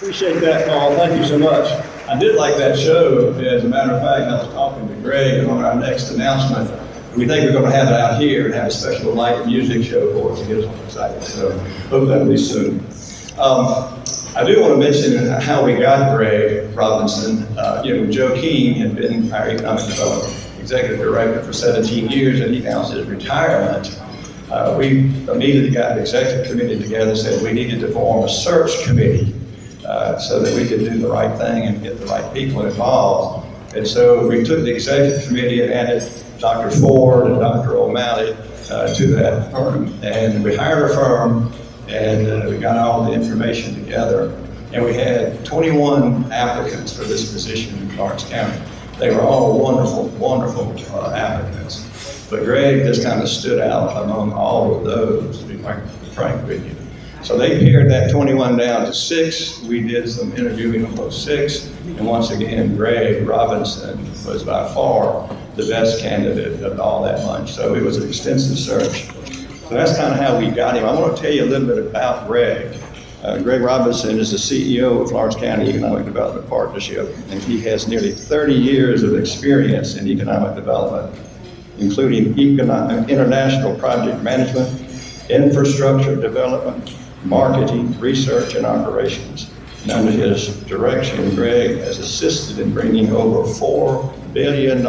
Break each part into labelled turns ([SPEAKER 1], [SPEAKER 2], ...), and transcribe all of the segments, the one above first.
[SPEAKER 1] Appreciate that, Paul. Thank you so much. I did like that show. As a matter of fact, I was talking to Greg on our next announcement. We think we're going to have it out here and have a special light music show for us to get us all excited. So hope that'll be soon. I do want to mention how we got Greg Robinson. Joe King had been our economic development executive director for 17 years, and he announced his retirement. We immediately got the executive committee together and said we needed to form a search committee so that we could do the right thing and get the right people involved. And so we took the executive committee and added Dr. Ford and Dr. O'Malley to that firm. And we hired a firm, and we got all the information together. And we had 21 applicants for this position in Florence County. They were all wonderful, wonderful applicants. But Greg just kind of stood out among all of those, to be frank with you. So they pared that 21 down to 6. We did some interviewing of those 6. And once again, Greg Robinson was by far the best candidate of all that bunch. So it was an extensive search. So that's kind of how we got him. I want to tell you a little bit about Greg. Greg Robinson is the CEO of Florence County Economic Development Partnership, and he has nearly 30 years of experience in economic development, including international project management, infrastructure development, marketing, research, and operations. And under his direction, Greg has assisted in bringing over $4 billion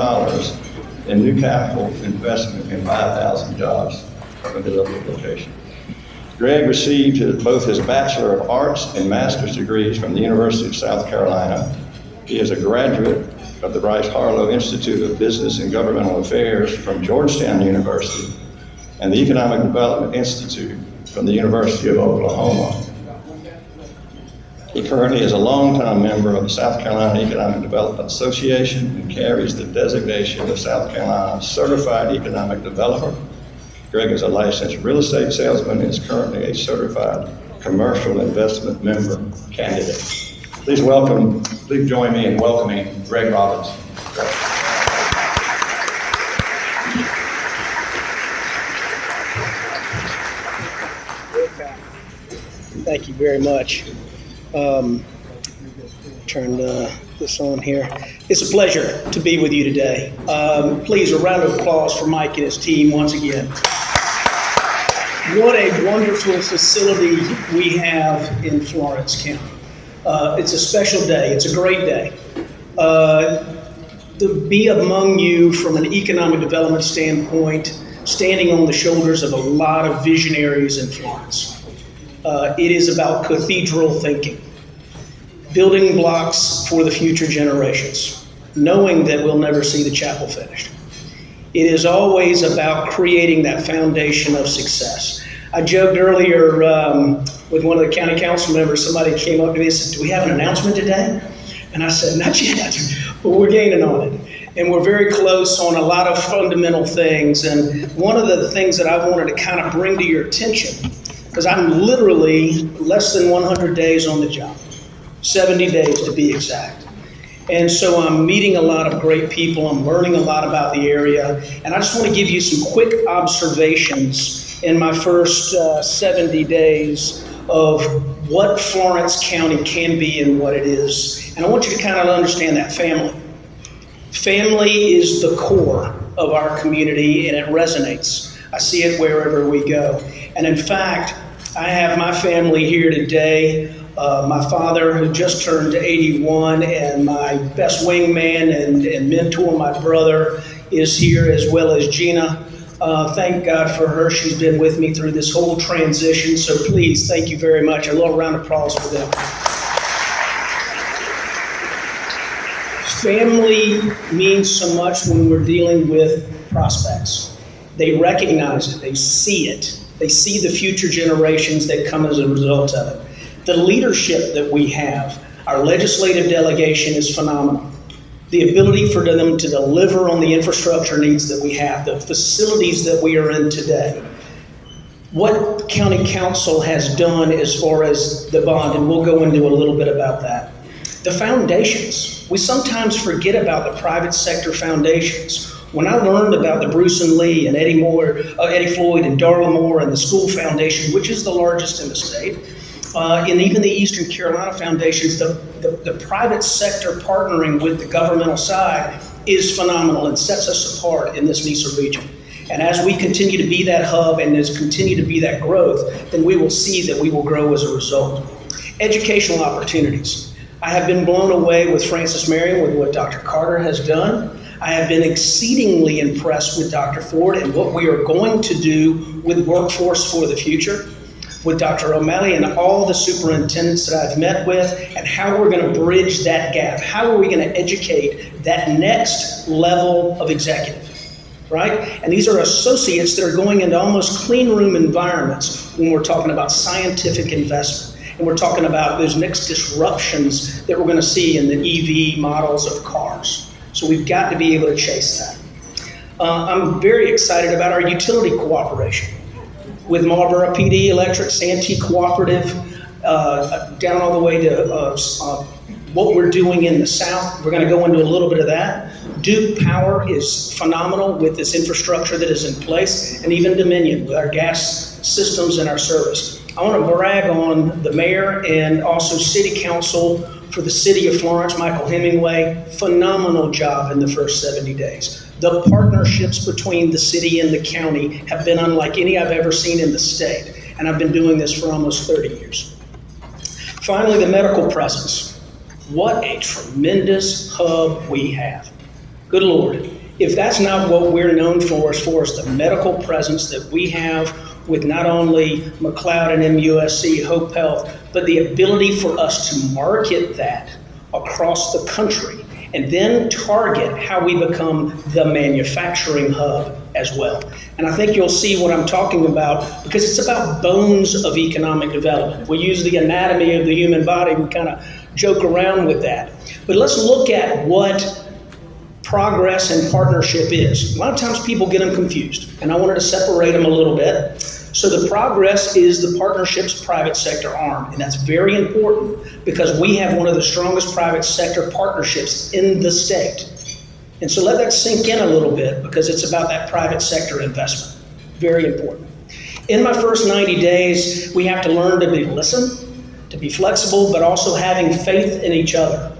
[SPEAKER 1] in new capital investment in 5,000 jobs from the local location. Greg received both his Bachelor of Arts and Master's degrees from the University of South Carolina. He is a graduate of the Bryce Harlow Institute of Business and Governmental Affairs from Georgetown University and the Economic Development Institute from the University of Oklahoma. He currently is a longtime member of the South Carolina Economic Development Association and carries the designation of South Carolina Certified Economic Developer. Greg is a licensed real estate salesman and is currently a certified commercial investment member candidate. Please join me in welcoming Greg Robinson.
[SPEAKER 2] Thank you very much. Turn this on here. It's a pleasure to be with you today. Please, a round of applause for Mike and his team once again. What a wonderful facility we have in Florence County. It's a special day. It's a great day. To be among you from an economic development standpoint, standing on the shoulders of a lot of visionaries in Florence. It is about cathedral thinking, building blocks for the future generations, knowing that we'll never see the chapel finished. It is always about creating that foundation of success. I joked earlier with one of the county council members, somebody came up to me and said, "Do we have an announcement today?" And I said, "Not yet, but we're gaining on it." And we're very close on a lot of fundamental things. And one of the things that I wanted to kind of bring to your attention, because I'm literally less than 100 days on the job, 70 days to be exact. And so I'm meeting a lot of great people. I'm learning a lot about the area. And I just want to give you some quick observations in my first 70 days of what Florence County can be and what it is. And I want you to kind of understand that family. Family is the core of our community, and it resonates. I see it wherever we go. And in fact, I have my family here today. My father, who just turned 81, and my best wingman and mentor, my brother, is here, as well as Gina. Thank God for her. She's been with me through this whole transition. So please, thank you very much. A little round of applause for them. Family means so much when we're dealing with prospects. They recognize it. They see it. They see the future generations that come as a result of it. The leadership that we have, our legislative delegation, is phenomenal. The ability for them to deliver on the infrastructure needs that we have, the facilities that we are in today. What county council has done as far as the bond, and we'll go into a little bit about that. The foundations. We sometimes forget about the private sector foundations. When I learned about the Bruce and Lee and Eddie Floyd and Darla Moore and the school foundation, which is the largest in the state, and even the Eastern Carolina foundations, the private sector partnering with the governmental side is phenomenal and sets us apart in this NISA region. And as we continue to be that hub and as continue to be that growth, then we will see that we will grow as a result. Educational opportunities. I have been blown away with Francis Marion, with what Dr. Carter has done. I have been exceedingly impressed with Dr. Ford and what we are going to do with Workforce for the Future, with Dr. O'Malley and all the superintendents that I've met with, and how we're going to bridge that gap. How are we going to educate that next level of executive, right? And these are associates that are going into almost clean room environments when we're talking about scientific investment. And we're talking about those next disruptions that we're going to see in the EV models of cars. So we've got to be able to chase that. I'm very excited about our utility cooperation with Marlboro PD Electric, Santee Cooperative, down all the way to what we're doing in the South. We're going to go into a little bit of that. Duke Power is phenomenal with this infrastructure that is in place, and even Dominion with our gas systems and our service. I want to brag on the mayor and also city council for the city of Florence, Michael Hemingway. Phenomenal job in the first 70 days. The partnerships between the city and the county have been unlike any I've ever seen in the state, and I've been doing this for almost 30 years. Finally, the medical presence. What a tremendous hub we have. Good Lord, if that's not what we're known for as far as the medical presence that we have with not only McLeod and MUSC, Hope Health, but the ability for us to market that across the country and then target how we become the manufacturing hub as well. And I think you'll see what I'm talking about, because it's about bones of economic development. We use the anatomy of the human body, we kind of joke around with that. But let's look at what progress and partnership is. A lot of times people get them confused, and I wanted to separate them a little bit. So the progress is the partnership's private sector arm, and that's very important because we have one of the strongest private sector partnerships in the state. And so let that sink in a little bit, because it's about that private sector investment. Very important. In my first 90 days, we have to learn to listen, to be flexible, but also having faith in each other.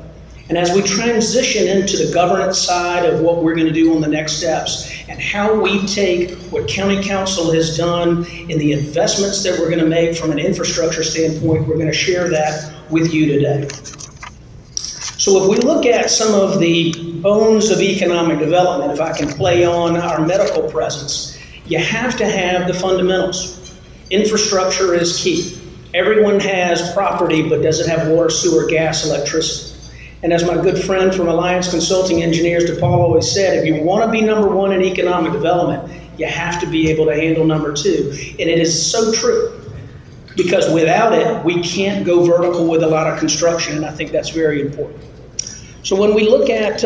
[SPEAKER 2] And as we transition into the governance side of what we're going to do on the next steps, and how we take what County Council has done in the investments that we're going to make from an infrastructure standpoint, we're going to share that with you today. So if we look at some of the bones of economic development, if I can play on our medical presence, you have to have the fundamentals. Infrastructure is key. Everyone has property, but does it have water, sewer, gas, electricity? And as my good friend from Alliance Consulting Engineers, DePaul, always said, if you want to be number one in economic development, you have to be able to handle number two. And it is so true, because without it, we can't go vertical with a lot of construction, and I think that's very important. So when we look at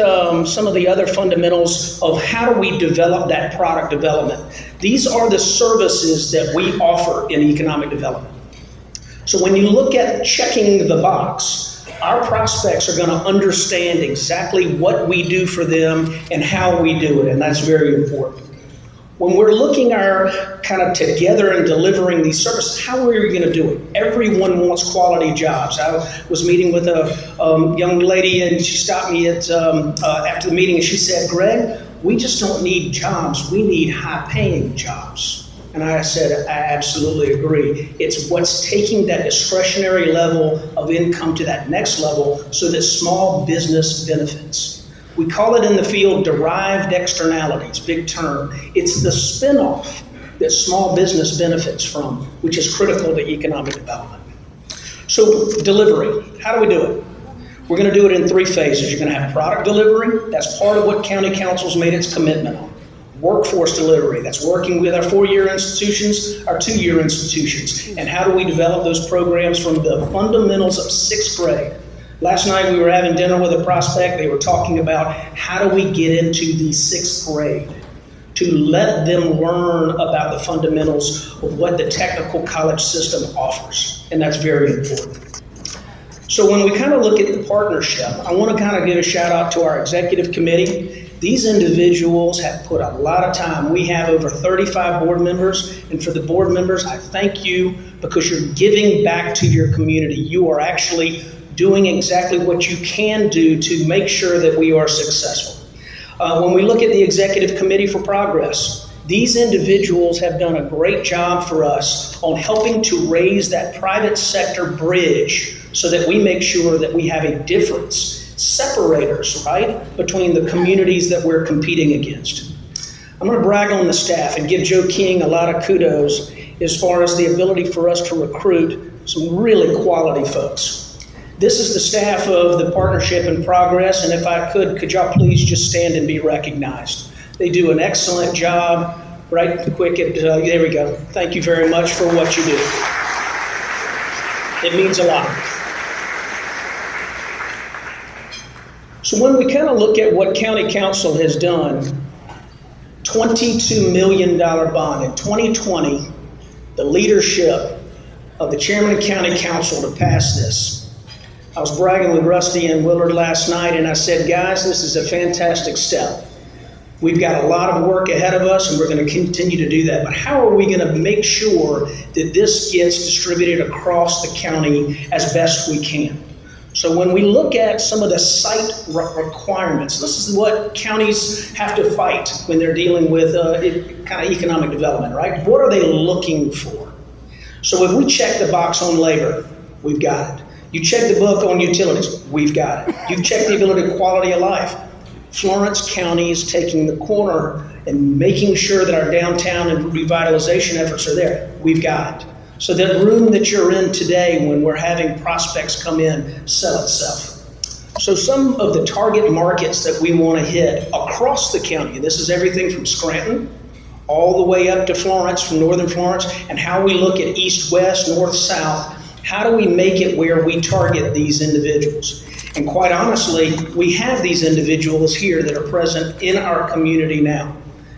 [SPEAKER 2] some of the other fundamentals of how do we develop that product development, these are the services that we offer in economic development. So when you look at checking the box, our prospects are going to understand exactly what we do for them and how we do it, and that's very important. When we're looking our kind of together and delivering these services, how are we going to do it? Everyone wants quality jobs. I was meeting with a young lady, and she stopped me at after the meeting, and she said, "Greg, we just don't need jobs. We need high-paying jobs." And I said, I absolutely agree. It's what's taking that discretionary level of income to that next level so that small business benefits. We call it in the field derived externalities, big term. It's the spinoff that small business benefits from, which is critical to economic development. So delivery, how do we do it? We're going to do it in three phases. You're going to have product delivery. That's part of what County Council's made its commitment on. Workforce delivery, that's working with our 4-year institutions, our 2-year institutions, and how do we develop those programs from the fundamentals of 6th grade. Last night we were having dinner with a prospect. They were talking about how do we get into the 6th grade to let them learn about the fundamentals of what the technical college system offers, and that's very important. So when we kind of look at the partnership, I want to kind of give a shout out to our executive committee These individuals have put a lot of time. We have over 35 board members, and for the board members, I thank you because you're giving back to your community. You are actually doing exactly what you can do to make sure that we are successful. When we look at the Executive Committee for Progress, these individuals have done a great job for us on helping to raise that private sector bridge so that we make sure that we have a difference, separators, right, between the communities that we're competing against. I'm going to brag on the staff and give Joe King a lot of kudos as far as the ability for us to recruit some really quality folks. This is the staff of the Partnership in Progress, and if I could y'all please just stand and be recognized. They do an excellent job, right quick at, there we go. Thank you very much for what you do. It means a lot. So when we kind of look at what County Council has done, $22 million bond in 2020, the leadership of the chairman of County Council to pass this. I was bragging with Rusty and Willard last night, and I said, guys, this is a fantastic step. We've got a lot of work ahead of us, and we're going to continue to do that. But how are we going to make sure that this gets distributed across the county as best we can? So when we look at some of the site requirements, this is what counties have to fight when they're dealing with kind of economic development, right? What are they looking for? So if we check the box on labor, we've got it. You check the book on utilities, we've got it. You've checked the ability of quality of life. Florence County is taking the corner and making sure that our downtown and revitalization efforts are there. We've got it. So that room that you're in today when we're having prospects come in, sell itself. So some of the target markets that we want to hit across the county, and this is everything from Scranton all the way up to Florence, from northern Florence, and how we look at east, west, north, south. How do we make it where we target these individuals? And quite honestly, we have these individuals here that are present in our community now.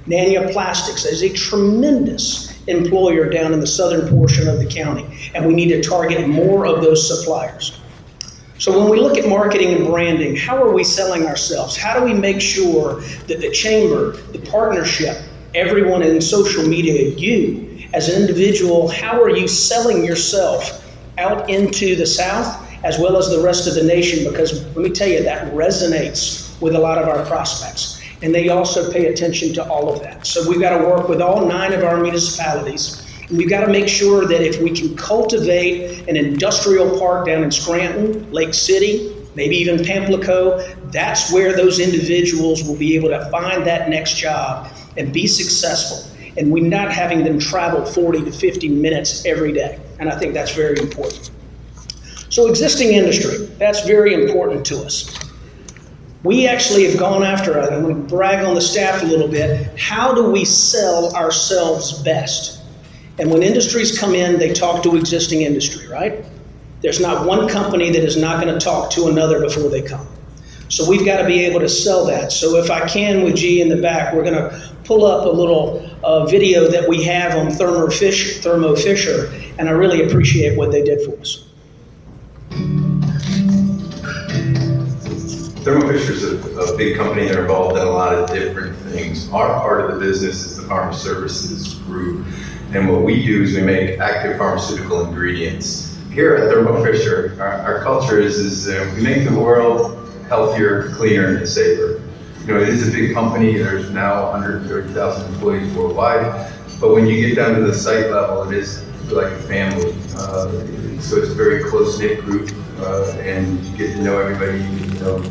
[SPEAKER 2] Nanya Plastics is a tremendous employer down in the southern portion of the county, and we need to target more of those suppliers. So when we look at marketing and branding, how are we selling ourselves? How do we make sure that the chamber, the partnership, everyone in social media, you as an individual, how are you selling yourself out into the South as well as the rest of the nation? Because let me tell you, that resonates with a lot of our prospects. And they also pay attention to all of that. So we've got to work with all 9 of our municipalities. And we've got to make sure that if we can cultivate an industrial park down in Scranton, Lake City, maybe even Pamplico, that's where those individuals will be able to find that next job and be successful. And we're not having them travel 40 to 50 minutes every day. And I think that's very important. So existing industry, that's very important to us. We actually have gone after it. I'm going to brag on the staff a little bit. How do we sell ourselves best? And when industries come in, they talk to existing industry, right? There's not one company that is not going to talk to another before they come. So we've got to be able to sell that. So if I can, with G in the back, we're going to pull up a little video that we have on Thermo Fisher, and I really appreciate what they did for us.
[SPEAKER 3] Thermo Fisher is a big company. They're involved in a lot of different things. Our part of the business is the Pharma Services Group, and what we do is we make active pharmaceutical ingredients. Here at Thermo Fisher, our culture is we make the world healthier, cleaner, and safer. You know, it is a big company. There's now 130,000 employees worldwide, but when you get down to the site level, it is like a family. So it's a very close-knit group, and you get to know everybody, you know,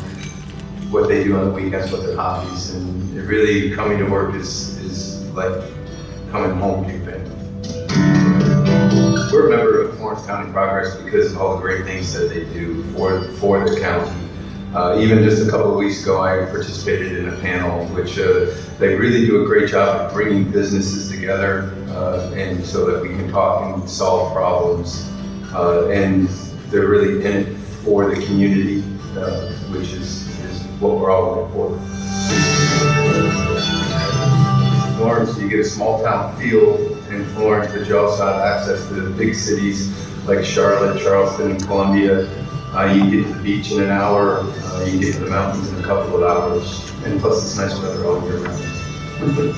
[SPEAKER 3] what they do on the weekends, what their hobbies, and it really coming to work is like coming home to your family. We're a member of Florence County Progress because of all the great things that they do for the county. Even just a couple of weeks ago, I participated in a panel which they really do a great job of bringing businesses together and so that we can talk and solve problems. And they're really in it for the community, which is what we're all looking for. Florence, you get a small town feel in Florence, but you also have access to the big cities like Charlotte, Charleston, and Columbia. You get to the beach in an hour, you get to the mountains in a couple of hours, and plus it's nice weather all year round.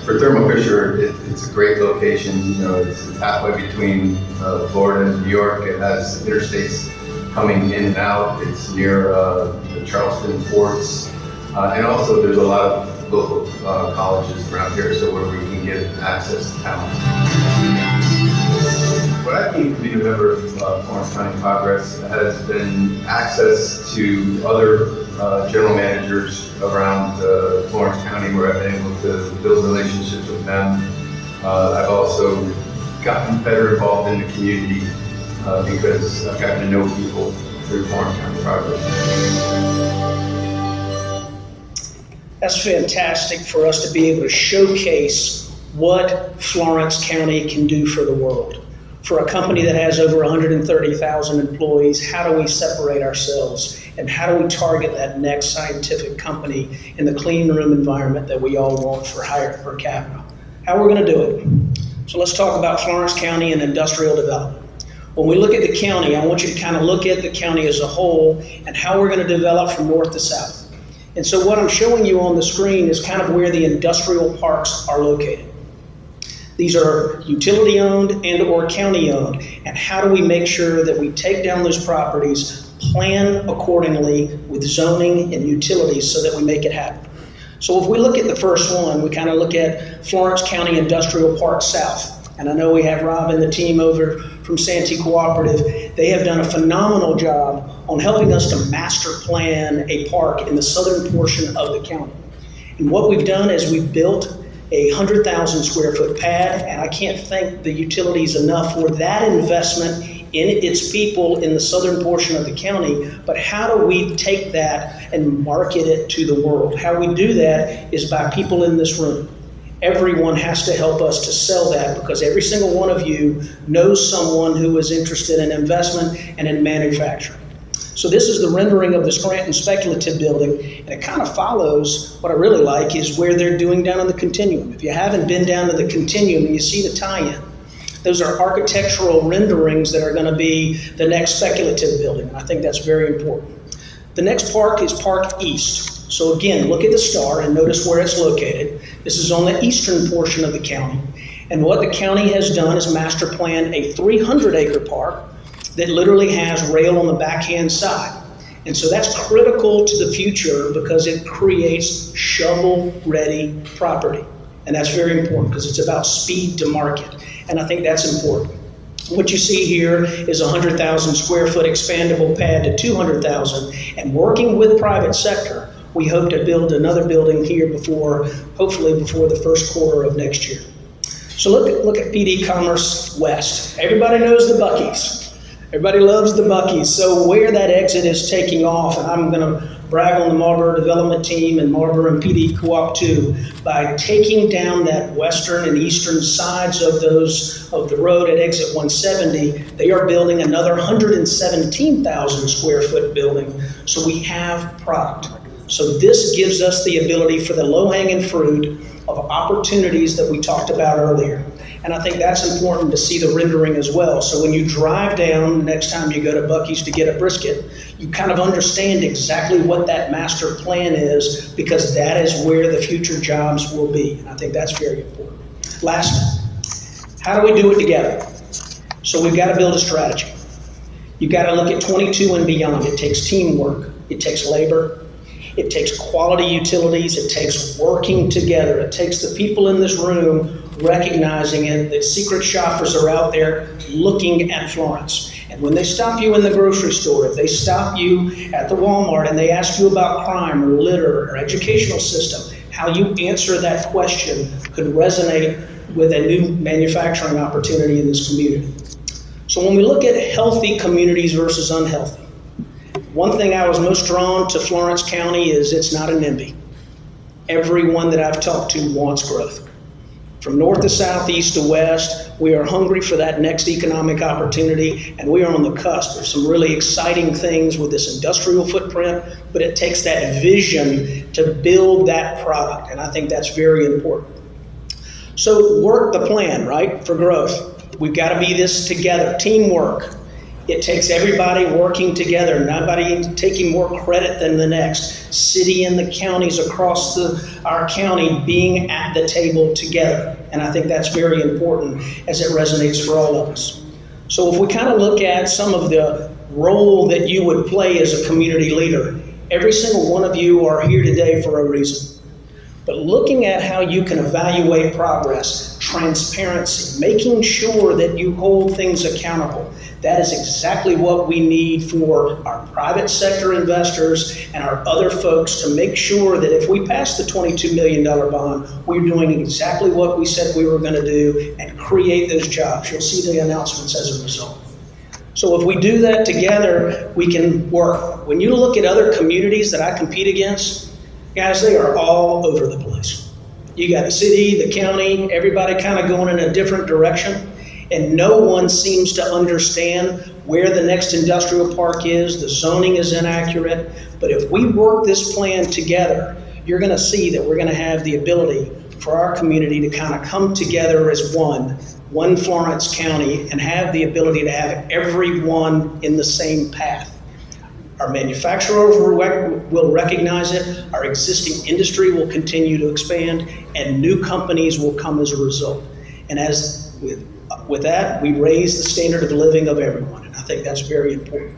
[SPEAKER 3] For Thermo Fisher, it's a great location. You know, it's halfway between Florida and New York. It has interstates coming in and out. It's near the Charleston ports, and also there's a lot of local colleges around here, so where we can get access to talent. What I think being a member of Florence County Progress has been access to other general managers around Florence County, where I've been able to build relationships with them. I've also gotten better involved in the community because I've gotten to know people through Florence County Progress.
[SPEAKER 2] That's fantastic for us to be able to showcase what Florence County can do for the world. For a company that has over 130,000 employees, how do we separate ourselves? And how do we target that next scientific company in the clean room environment that we all want for higher per capita? How are we going to do it? So let's talk about Florence County and industrial development. When we look at the county, I want you to kind of look at the county as a whole and how we're going to develop from north to south. And so what I'm showing you on the screen is kind of where the industrial parks are located. These are utility owned and or county owned. And how do we make sure that we take down those properties, plan accordingly with zoning and utilities so that we make it happen? So if we look at the first one, we kind of look at Florence County Industrial Park South. And I know we have Rob and the team over from Santee Cooperative. They have done a phenomenal job on helping us to master plan a park in the southern portion of the county. And what we've done is we've built a 100,000 square foot pad, and I can't thank the utilities enough for that investment in its people in the southern portion of the county. But how do we take that and market it to the world? How we do that is by people in this room. Everyone has to help us to sell that, because every single one of you knows someone who is interested in investment and in manufacturing. So this is the rendering of the Scranton Speculative building, and it kind of follows what I really like is where they're doing down on the continuum. If you haven't been down to the continuum, you see the tie-in. Those are architectural renderings that are going to be the next speculative building, and I think that's very important. The next park is Park East. So again, look at the star and notice where it's located. This is on the eastern portion of the county, and what the county has done is master plan a 300-acre park that literally has rail on the backhand side. And so that's critical to the future because it creates shovel-ready property. And that's very important because it's about speed to market. And I think that's important. What you see here is a 100,000 square foot expandable pad to 200,000. And working with private sector, we hope to build another building here hopefully before the first quarter of next year. So look at PD Commerce West. Everybody knows the Buc-ee's. Everybody loves the Buc-ee's. So where that exit is taking off, and I'm going to brag on the Marlboro development team and Marlboro and PD Co-op too, by taking down that western and eastern sides of the road at exit 170, they are building another 117,000 square foot building. So we have product. So this gives us the ability for the low-hanging fruit of opportunities that we talked about earlier. And I think that's important to see the rendering as well. So when you drive down, next time you go to Buc-ee's to get a brisket, you kind of understand exactly what that master plan is, because that is where the future jobs will be. And I think that's very important. Lastly, how do we do it together? So we've got to build a strategy. You've got to look at 22 and beyond. It takes teamwork. It takes labor. It takes quality utilities. It takes working together. It takes the people in this room recognizing it, that secret shoppers are out there looking at Florence. And when they stop you in the grocery store, if they stop you at the Walmart and they ask you about crime or litter or educational system, how you answer that question could resonate with a new manufacturing opportunity in this community. So when we look at healthy communities versus unhealthy, one thing I was most drawn to Florence County is it's not a NIMBY. Everyone that I've talked to wants growth. From north to south, east to west, we are hungry for that next economic opportunity, and we are on the cusp of some really exciting things with this industrial footprint, but it takes that vision to build that product, and I think that's very important. So work the plan, right, for growth. We've got to be this together, teamwork. It takes everybody working together, nobody taking more credit than the next. City and the counties across our county being at the table together. And I think that's very important as it resonates for all of us. So if we kind of look at some of the role that you would play as a community leader, every single one of you are here today for a reason. But looking at how you can evaluate progress, transparency, making sure that you hold things accountable, that is exactly what we need for our private sector investors and our other folks to make sure that if we pass the $22 million bond, we're doing exactly what we said we were going to do and create those jobs. You'll see the announcements as a result. So if we do that together, we can work. When you look at other communities that I compete against, guys, they are all over the place. You got the city, the county, everybody kind of going in a different direction, and no one seems to understand where the next industrial park is. The zoning is inaccurate, but if we work this plan together, you're going to see that we're going to have the ability for our community to kind of come together as one Florence County, and have the ability to have everyone in the same path. Our manufacturers will recognize it, our existing industry will continue to expand, and new companies will come as a result. And as with that, we raise the standard of living of everyone, and I think that's very important.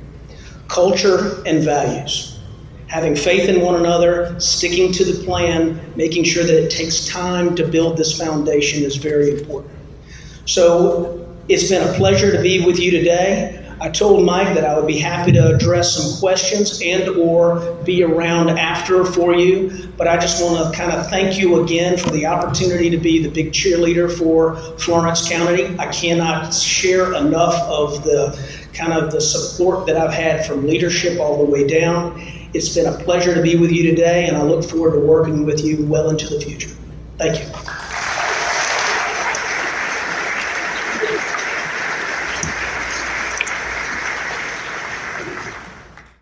[SPEAKER 2] Culture and values. Having faith in one another, sticking to the plan, making sure that it takes time to build this foundation is very important. So it's been a pleasure to be with you today. I told Mike that I would be happy to address some questions and or be around after for you, but I just want to kind of thank you again for the opportunity to be the big cheerleader for Florence County. I cannot share enough of the kind of the support that I've had from leadership all the way down. It's been a pleasure to be with you today, and I look forward to working with you well into the future. Thank you.